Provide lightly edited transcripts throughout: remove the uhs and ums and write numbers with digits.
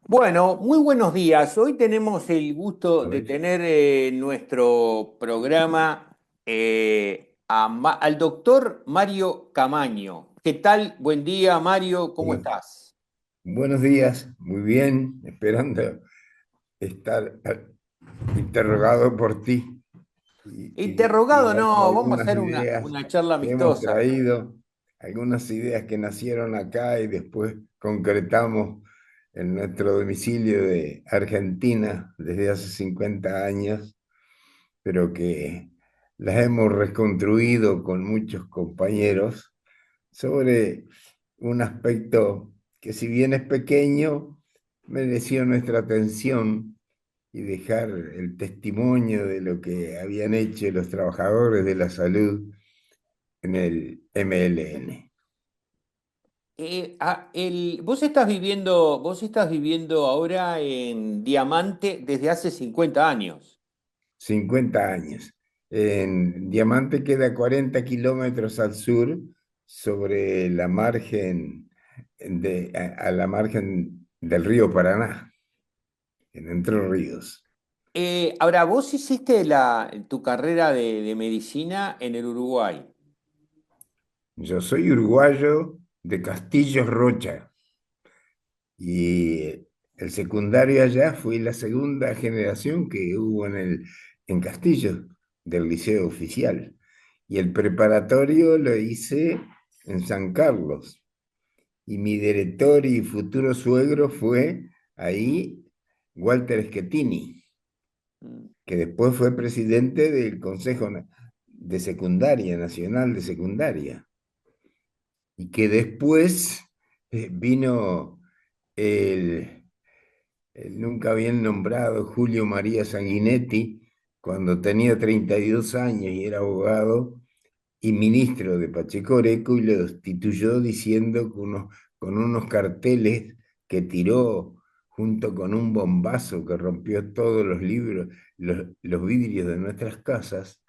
Bueno, muy buenos días. Hoy tenemos el gusto A de ver. tener en nuestro programa al doctor Mario Camaño. ¿Qué tal? Buen día, Mario. ¿Cómo Buenos, estás? buenos días, muy bien, esperando estar interrogado por ti y Interrogado, darte no, vamos a algunas hacer ideas una charla que hemos amistosa. traído, algunas ideas que nacieron acá y después concretamos en nuestro domicilio de Argentina desde hace 50 años, pero que las hemos reconstruido con muchos compañeros sobre un aspecto que, si bien es pequeño, mereció nuestra atención y dejar el testimonio de lo que habían hecho los trabajadores de la salud en el MLN. Vos estás viviendo ahora en Diamante desde hace 50 años. 50 años. En Diamante queda 40 kilómetros al sur, sobre la margen a la margen del río Paraná, en Entre Ríos. Ahora, vos hiciste tu carrera de medicina en el Uruguay. Yo soy uruguayo de Castillos Rocha y el secundario allá fui la segunda generación que hubo en Castillos del Liceo Oficial. Y el preparatorio lo hice en San Carlos. Y mi director y futuro suegro fue ahí Walter Schettini, Mm. que después fue presidente del Consejo de Secundaria, Nacional de Secundaria. Y que después vino el, el nunca bien nombrado Julio María Sanguinetti, cuando tenía 32 años y era abogado y ministro de Pacheco Areco, y lo destituyó diciendo con unos carteles que tiró junto con un bombazo que rompió todos los libros, los vidrios de nuestras casas,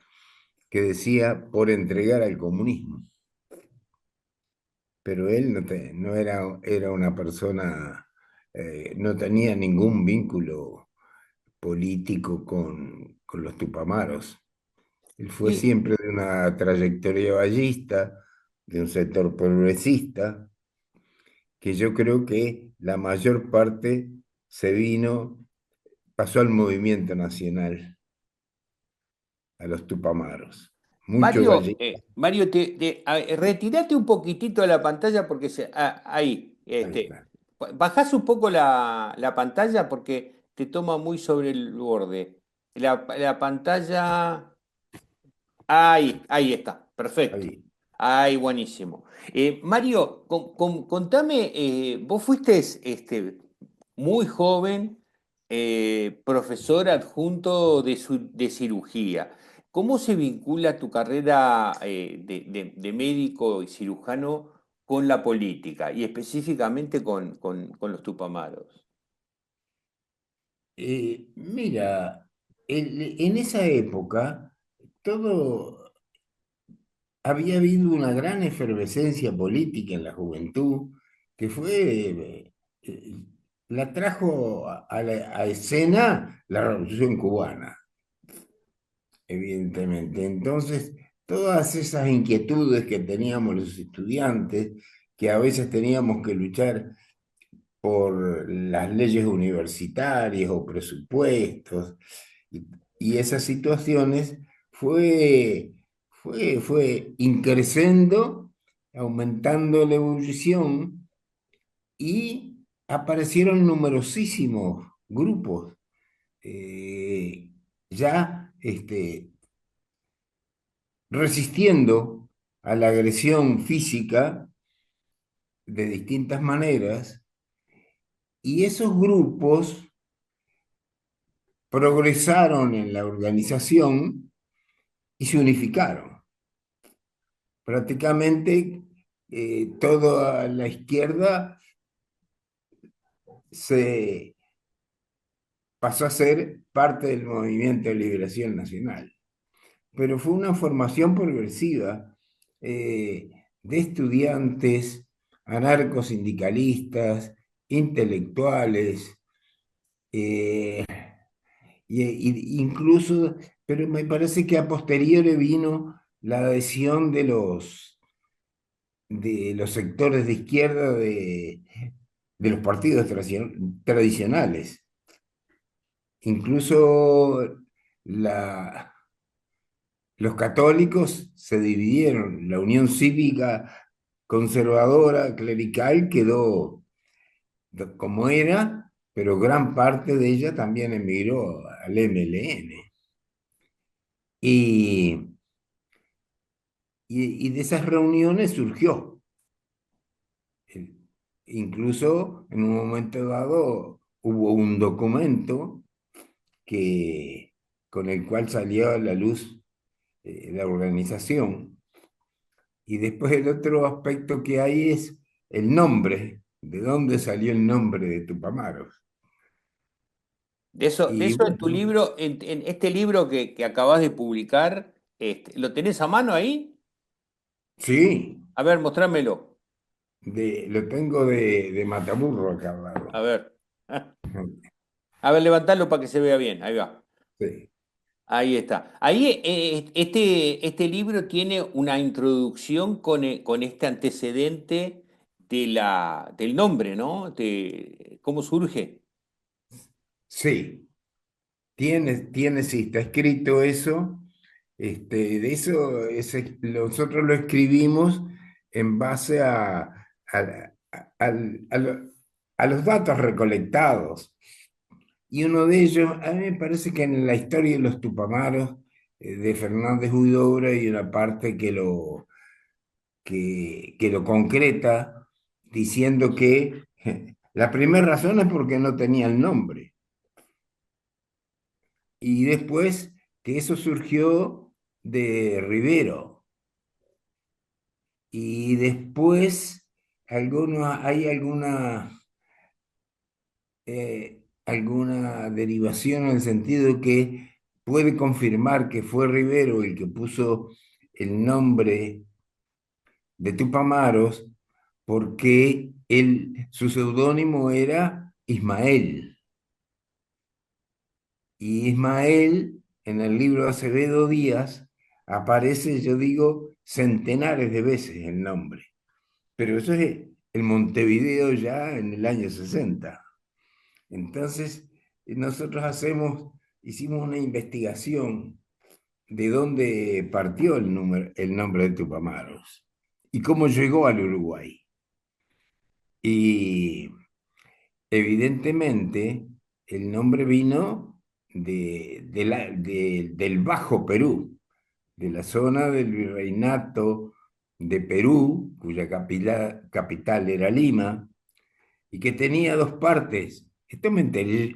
que decía por entregar al comunismo. Pero él no era una persona, no tenía ningún vínculo político con los Tupamaros. Él fue Y, siempre de una trayectoria ballista, de un sector progresista, que yo creo que la mayor parte pasó al movimiento nacional, a los Tupamaros. Mucho Mario, ballista. Mario, retirate un poquitito de la pantalla porque ahí, Ahí está. bajás un poco la pantalla porque te toma muy sobre el borde. La pantalla, ahí está, perfecto. Ahí. Ahí, buenísimo. Mario, contame, vos fuiste muy joven, profesor adjunto de cirugía. ¿Cómo se vincula tu carrera de médico y cirujano con la política y específicamente con los Tupamaros? Mira, en esa época todo había habido una gran efervescencia política en la juventud que eh, la trajo a escena la Revolución Cubana, evidentemente. Entonces, todas esas inquietudes que teníamos los estudiantes, que a veces teníamos que luchar por las leyes universitarias o presupuestos, y, y esas situaciones fue, fue increciendo, aumentando la ebullición, y aparecieron numerosísimos grupos, eh, ya resistiendo a la agresión física de distintas maneras, y esos grupos progresaron en la organización y se unificaron. Prácticamente toda la izquierda se pasó a ser parte del movimiento de liberación nacional. Pero fue una formación progresiva, de estudiantes, anarcosindicalistas, intelectuales. Eh, incluso, pero me parece que a posteriori vino la adhesión de los sectores de izquierda de los partidos tradicionales. Incluso la, los católicos se dividieron. La Unión Cívica Conservadora Clerical quedó como era, pero gran parte de ella también emigró al MLN. Y, y de esas reuniones surgió. el- Incluso en un momento dado hubo un documento que, con el cual salió a la luz la organización. Y después el otro aspecto que hay es el nombre, de dónde salió el nombre de Tupamaros. De Y eso en tu bueno, libro, en este libro que acabas de publicar, ¿lo tenés a mano ahí? sí, A ver, mostrámelo. lo tengo de Mataburro acá al A lado. ver. A ver, levantalo para que se vea bien. Ahí va. Sí, Ahí está. Ahí este libro tiene una introducción con este antecedente del nombre, ¿no? ¿Cómo surge? sí, sí, está escrito eso. De eso nosotros lo escribimos en base a los datos recolectados. Y uno de ellos, a mí me parece que en la historia de los Tupamaros de Fernández Huidobro hay una parte que lo concreta diciendo que la primera razón es porque no tenía el nombre. Y después que eso surgió de Rivero. Y después hay alguna derivación en el sentido de que puede confirmar que fue Rivero el que puso el nombre de Tupamaros porque su seudónimo era Ismael. Y Ismael, en el libro de Acevedo Díaz, aparece, yo digo, centenares de veces el nombre. Pero eso es el Montevideo ya en el año 60. Entonces, nosotros hicimos una investigación de dónde partió el nombre de Tupamaros y cómo llegó al Uruguay. Y evidentemente el nombre vino del Bajo Perú, de la zona del Virreinato de Perú, cuya capital era Lima, y que tenía dos partes. Esto me enteré,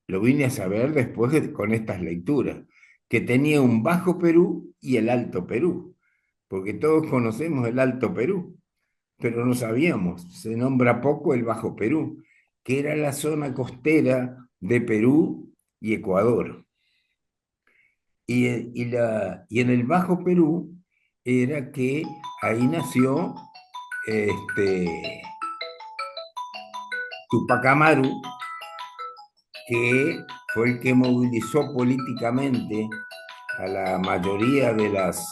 lo vine a saber después con estas lecturas, que tenía un Bajo Perú y el Alto Perú, porque todos conocemos el Alto Perú, pero no sabíamos, se nombra poco el Bajo Perú, que era la zona costera de Perú y Ecuador. Y en el Bajo Perú era que ahí nació este, Tupac Amaru, que fue el que movilizó políticamente a la mayoría de las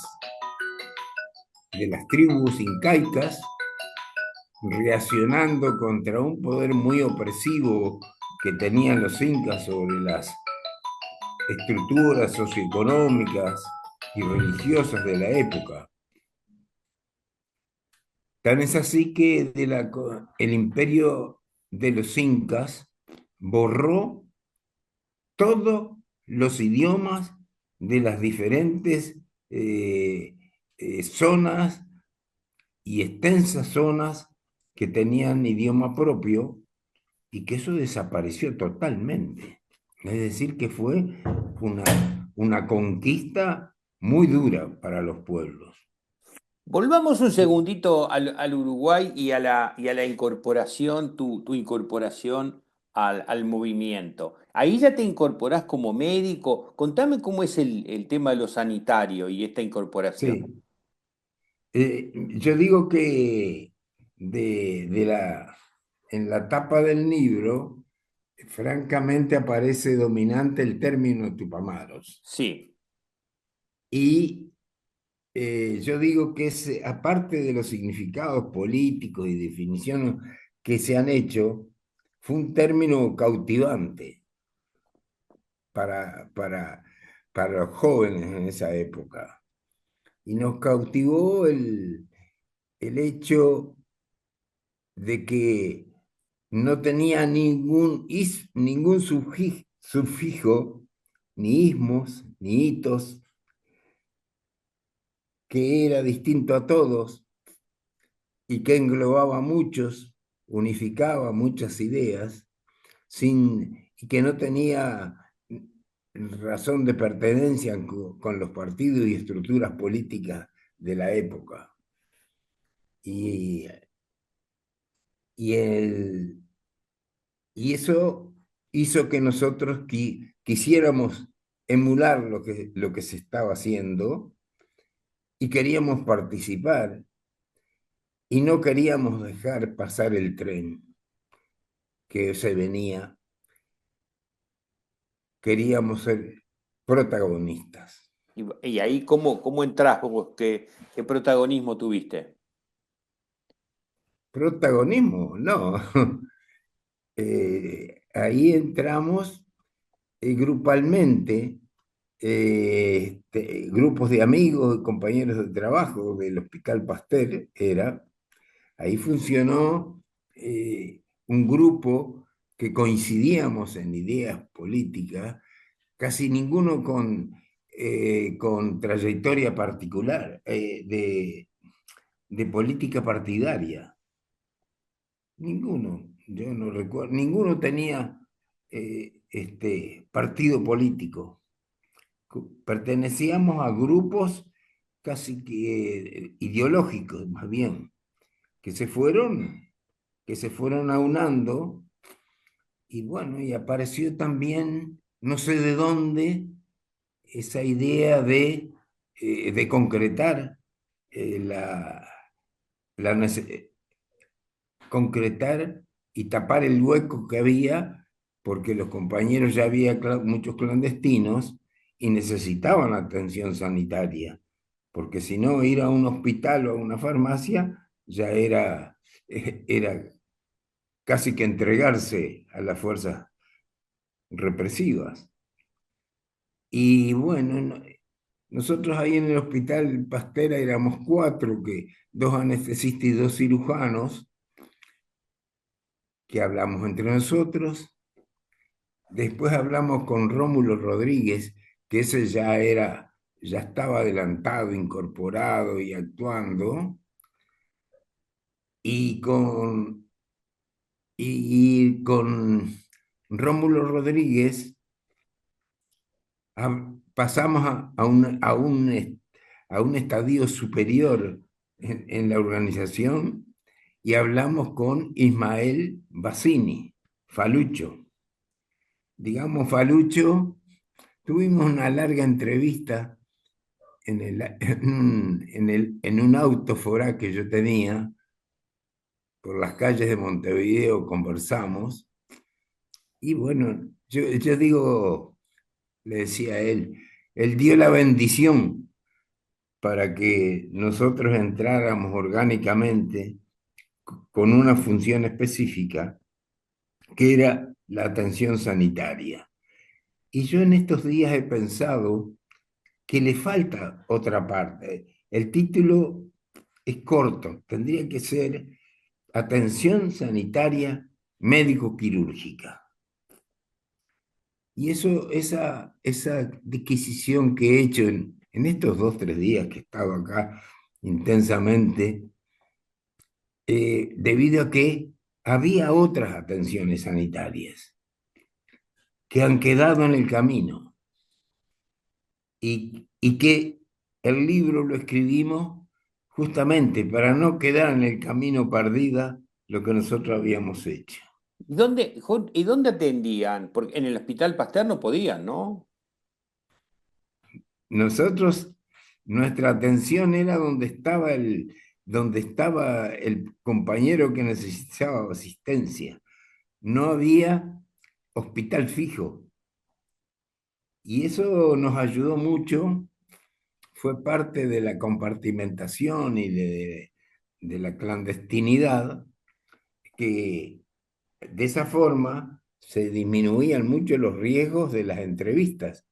tribus incaicas, reaccionando contra un poder muy opresivo que tenían los incas sobre las estructuras socioeconómicas y religiosas de la época. Tan es así que el imperio de los incas borró todos los idiomas de las diferentes eh, zonas y extensas zonas que tenían idioma propio y que eso desapareció totalmente. Es decir, que fue una conquista muy dura para los pueblos. Volvamos un segundito al Uruguay y a la incorporación, tu incorporación al movimiento. Ahí ya te incorporás como médico. Contame cómo es el tema de lo sanitario y esta incorporación. Sí, yo digo que en la tapa del libro francamente aparece dominante el término Tupamaros. Sí. Y yo digo que es, aparte de los significados políticos y definiciones que se han hecho, fue un término cautivante para, para, para los jóvenes en esa época. Y nos cautivó el hecho de que no tenía ningún sufijo, ni ismos, ni hitos, que era distinto a todos y que englobaba muchos, unificaba muchas ideas, y que no tenía razón de pertenencia con los partidos y estructuras políticas de la época. Y, y, el, y eso hizo que nosotros quisiéramos emular lo que se estaba haciendo y queríamos participar y no queríamos dejar pasar el tren que se venía, queríamos ser protagonistas. Y ahí, ¿cómo entrás vos? ¿Qué protagonismo tuviste? Protagonismo, no. Ahí entramos grupalmente, grupos de amigos y compañeros de trabajo del Hospital Pasteur, ahí funcionó un grupo que coincidíamos en ideas políticas, casi ninguno con trayectoria particular, de política partidaria. Ninguno, yo no recuerdo, ninguno tenía partido político. Pertenecíamos a grupos casi que ideológicos, más bien, que se fueron, que se fueron aunando, y bueno, y apareció también, no sé de dónde, esa idea de concretar la concretar y tapar el hueco que había, porque los compañeros ya había muchos clandestinos y necesitaban atención sanitaria, porque si no, ir a un hospital o a una farmacia ya era casi que entregarse a las fuerzas represivas. Y bueno, nosotros ahí en el hospital Pastera éramos cuatro, dos anestesistas y dos cirujanos, que hablamos entre nosotros. Después hablamos con Rómulo Rodríguez, que ese ya estaba adelantado, incorporado y actuando, y con Rómulo Rodríguez pasamos a un estadio superior en la organización y hablamos con Ismael Bassini, Falucho. Digamos, Falucho, tuvimos una larga entrevista en un auto forá que yo tenía por las calles de Montevideo, conversamos, y bueno, yo digo, le decía a él dio la bendición para que nosotros entráramos orgánicamente con una función específica, que era la atención sanitaria. Y yo en estos días he pensado que le falta otra parte. El título es corto, tendría que ser Atención Sanitaria Médico-Quirúrgica. Y esa adquisición que he hecho en estos 2, 3 días que he estado acá intensamente, debido a que había otras atenciones sanitarias que han quedado en el camino y que el libro lo escribimos justamente para no quedar en el camino perdida lo que nosotros habíamos hecho. ¿Y dónde atendían? Porque en el Hospital Pasteur no podían, ¿no? Nosotros, nuestra atención era donde estaba el compañero que necesitaba asistencia. No había hospital fijo. Y eso nos ayudó mucho, fue parte de la compartimentación y de la clandestinidad, que de esa forma se disminuían mucho los riesgos de las entrevistas.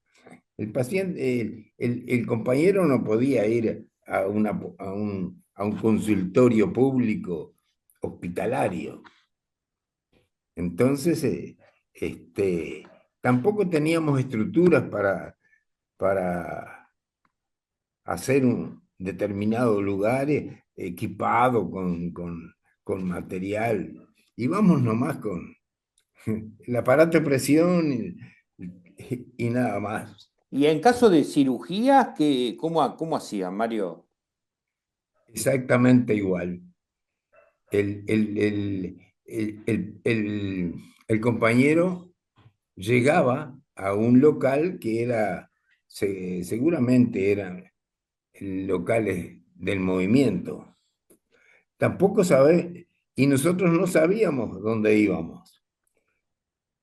El paciente, el compañero no podía ir a un consultorio público hospitalario. Entonces, tampoco teníamos estructuras para hacer un determinado lugar equipado con material. Íbamos nomás con el aparato de presión y nada más. Y en caso de cirugías, ¿cómo hacían, Mario? Exactamente igual. El, el, el, el compañero llegaba a un local que seguramente eran locales del movimiento. Tampoco sabe, y nosotros no sabíamos dónde íbamos.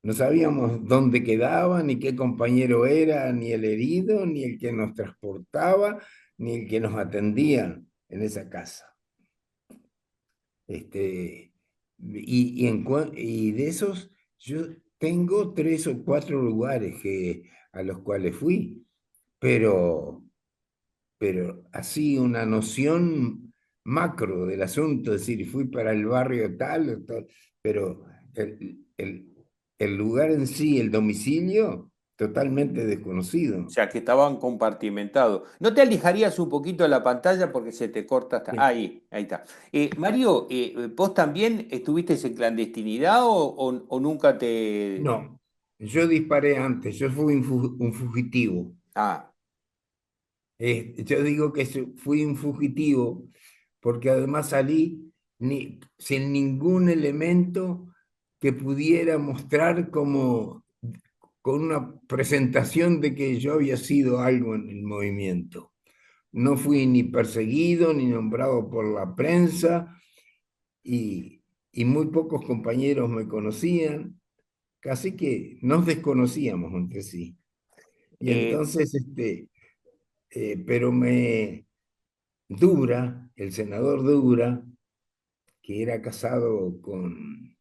No sabíamos dónde quedaba, ni qué compañero era, ni el herido, ni el que nos transportaba, ni el que nos atendía en esa casa. Y de esos, yo tengo 3 o 4 lugares a los cuales fui, pero, pero así una noción macro del asunto, es decir, fui para el barrio tal, o tal, pero el lugar en sí, el domicilio, totalmente O desconocido. sea, que estaban compartimentados. ¿No te alejarías un poquito de la pantalla porque se te corta hasta... Sí. Ahí está. Mario, ¿vos también estuviste en clandestinidad o nunca te... No, yo disparé antes, yo fui un fugitivo. Ah, Yo digo que fui un fugitivo porque además salí sin ningún elemento que pudiera mostrar como con una presentación de que yo había sido algo en el movimiento. No fui ni perseguido ni nombrado por la prensa y muy pocos compañeros me conocían, casi que nos desconocíamos entre sí. Y eh, entonces, pero el senador Dura, que era casado con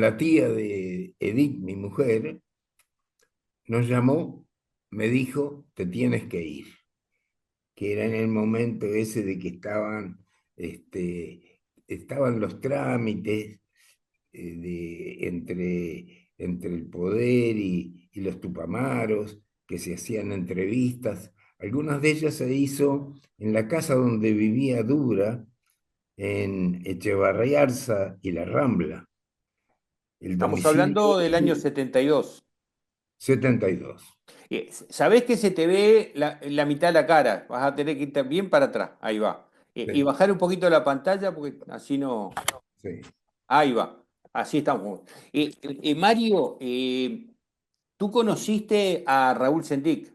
la tía de Edith, mi mujer, nos llamó, me dijo, te tienes que ir, que era en el momento ese de que estaban los trámites entre el poder y los tupamaros, que se hacían entrevistas. Algunas de ellas se hizo en la casa donde vivía Dura, en Echevarriarza y La Rambla. El estamos domicilio hablando del año 72. 72. Sabés que se te ve la mitad de la cara. Vas a tener que irte bien para atrás. Ahí va. Y Sí, bajar un poquito la pantalla porque así no... sí. Ahí va. Así estamos. Mario, ¿tú conociste a Raúl Sendic?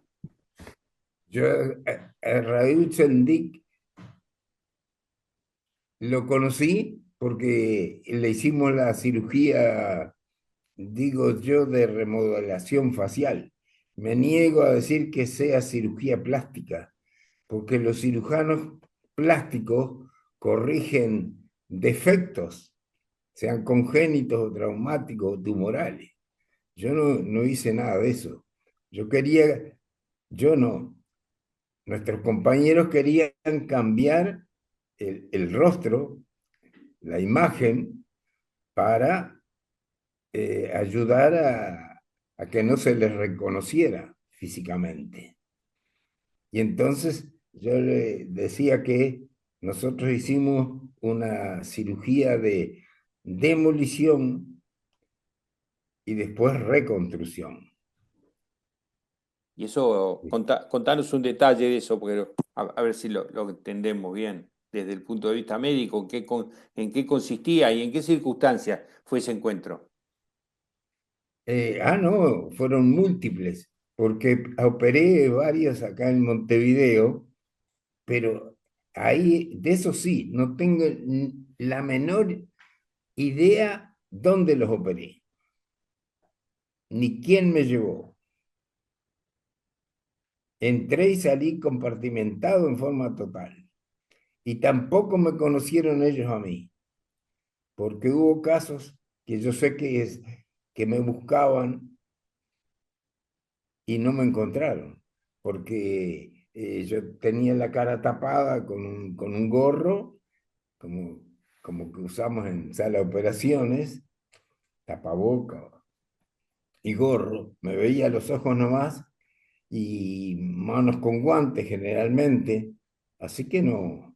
Yo a Raúl Sendic lo conocí porque le hicimos la cirugía, digo yo, de remodelación facial. Me niego a decir que sea cirugía plástica, porque los cirujanos plásticos corrigen defectos, sean congénitos o traumáticos o tumorales. Yo no hice nada de eso. Yo quería, yo no, nuestros compañeros querían cambiar el rostro, la imagen, para ayudar a que no se les reconociera físicamente. Y entonces yo le decía que nosotros hicimos una cirugía de demolición y después reconstrucción. Y eso, contanos un detalle de eso, porque a ver si lo entendemos bien desde el punto de vista médico, en qué consistía y en qué circunstancias fue ese encuentro. No, fueron múltiples, porque operé varios acá en Montevideo, pero ahí, de eso sí, no tengo la menor idea dónde los operé. ni quién me llevó. Entré y salí compartimentado en forma total. Y tampoco me conocieron ellos a mí, porque hubo casos que yo sé que me buscaban y no me encontraron, porque yo tenía la cara tapada con un gorro, como, como que usamos en sala de operaciones, tapaboca y gorro. Me veía los ojos nomás y manos con guantes generalmente, así que no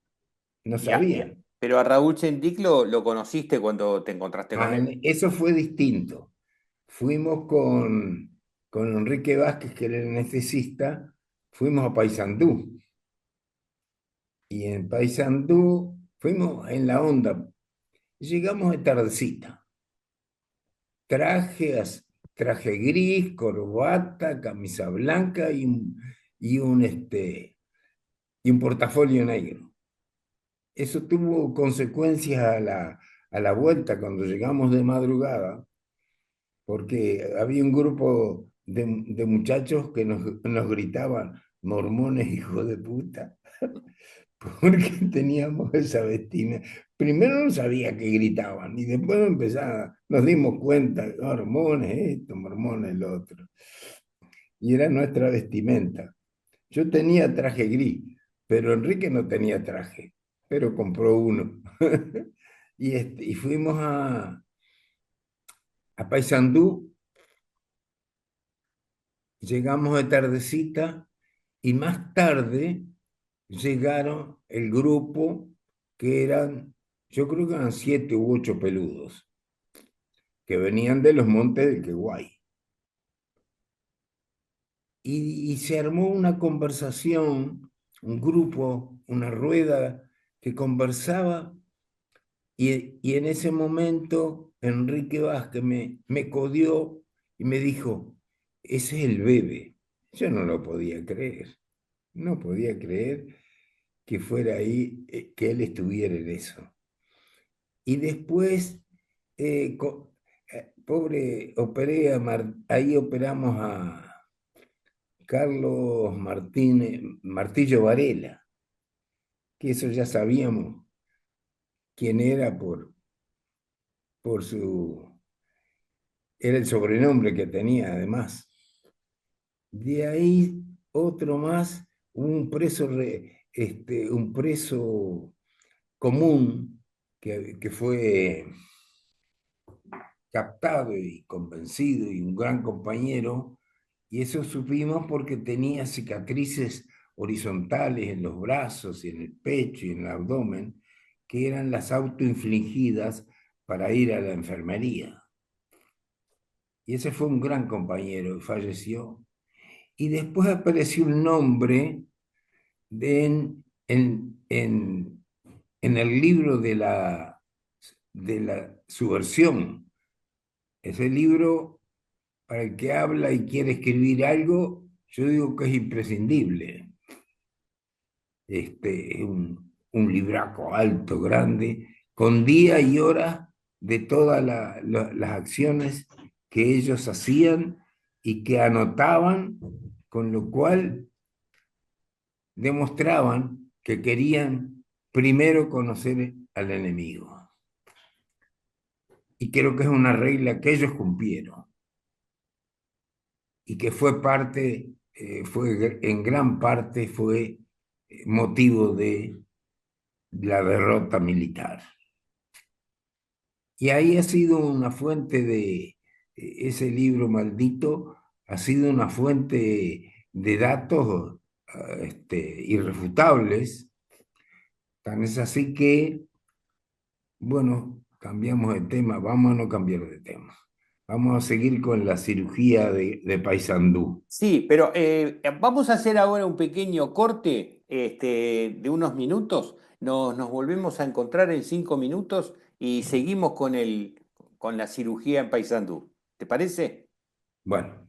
sabían. Pero a Raúl Chendic lo conociste cuando te encontraste con Ah, él. eso fue distinto. Fuimos con Enrique Vázquez, que era el anestesista, fuimos a Paysandú. Y en Paysandú fuimos en la onda. Llegamos de tardecita. Traje, traje gris, corbata, camisa blanca y un portafolio negro. Eso tuvo consecuencias a la vuelta cuando llegamos de madrugada, porque había un grupo de muchachos que nos gritaban, mormones, hijo de puta, porque teníamos esa vestimenta. Primero no sabía que gritaban y después nos dimos cuenta, mormones esto, mormones lo otro. Y era nuestra vestimenta. Yo tenía traje gris, pero Enrique no tenía traje, pero compró uno. Y fuimos a Paysandú. Llegamos de tardecita y más tarde llegaron el grupo que eran, yo creo que eran 7 u 8 peludos, que venían de los montes del Queguay. Y se armó una conversación, un grupo, una rueda que conversaba y en ese momento Enrique Vázquez me codió y me dijo, ese es el bebé. Yo no lo podía creer. No podía creer que fuera ahí, que él estuviera en eso. Y después, pobre, ahí operamos a Carlos Martínez, Martillo Varela, que eso ya sabíamos quién era por era el sobrenombre que tenía además. De ahí otro más, un preso común que fue captado y convencido y un gran compañero, y eso supimos porque tenía cicatrices horizontales en los brazos y en el pecho y en el abdomen, que eran las autoinfligidas para ir a la enfermería. Y ese fue un gran compañero y falleció. Y después apareció un nombre en el libro de la subversión. Ese libro, para el que habla y quiere escribir algo, yo digo que es imprescindible. Es un libraco alto, grande, con día y hora de todas las acciones que ellos hacían y que anotaban, con lo cual demostraban que querían primero conocer al enemigo. Y creo que es una regla que ellos cumplieron y que fue parte, en gran parte fue motivo de la derrota militar. Y ahí ha sido una fuente ese libro maldito ha sido una fuente de datos irrefutables. Tan es así que, bueno, cambiamos de tema, vamos a no cambiar de tema. Vamos a seguir con la cirugía de Paysandú. Sí, pero vamos a hacer ahora un pequeño corte de unos minutos. Nos volvemos a encontrar en 5 minutos y seguimos con la cirugía en Paysandú. ¿Te parece? Bueno.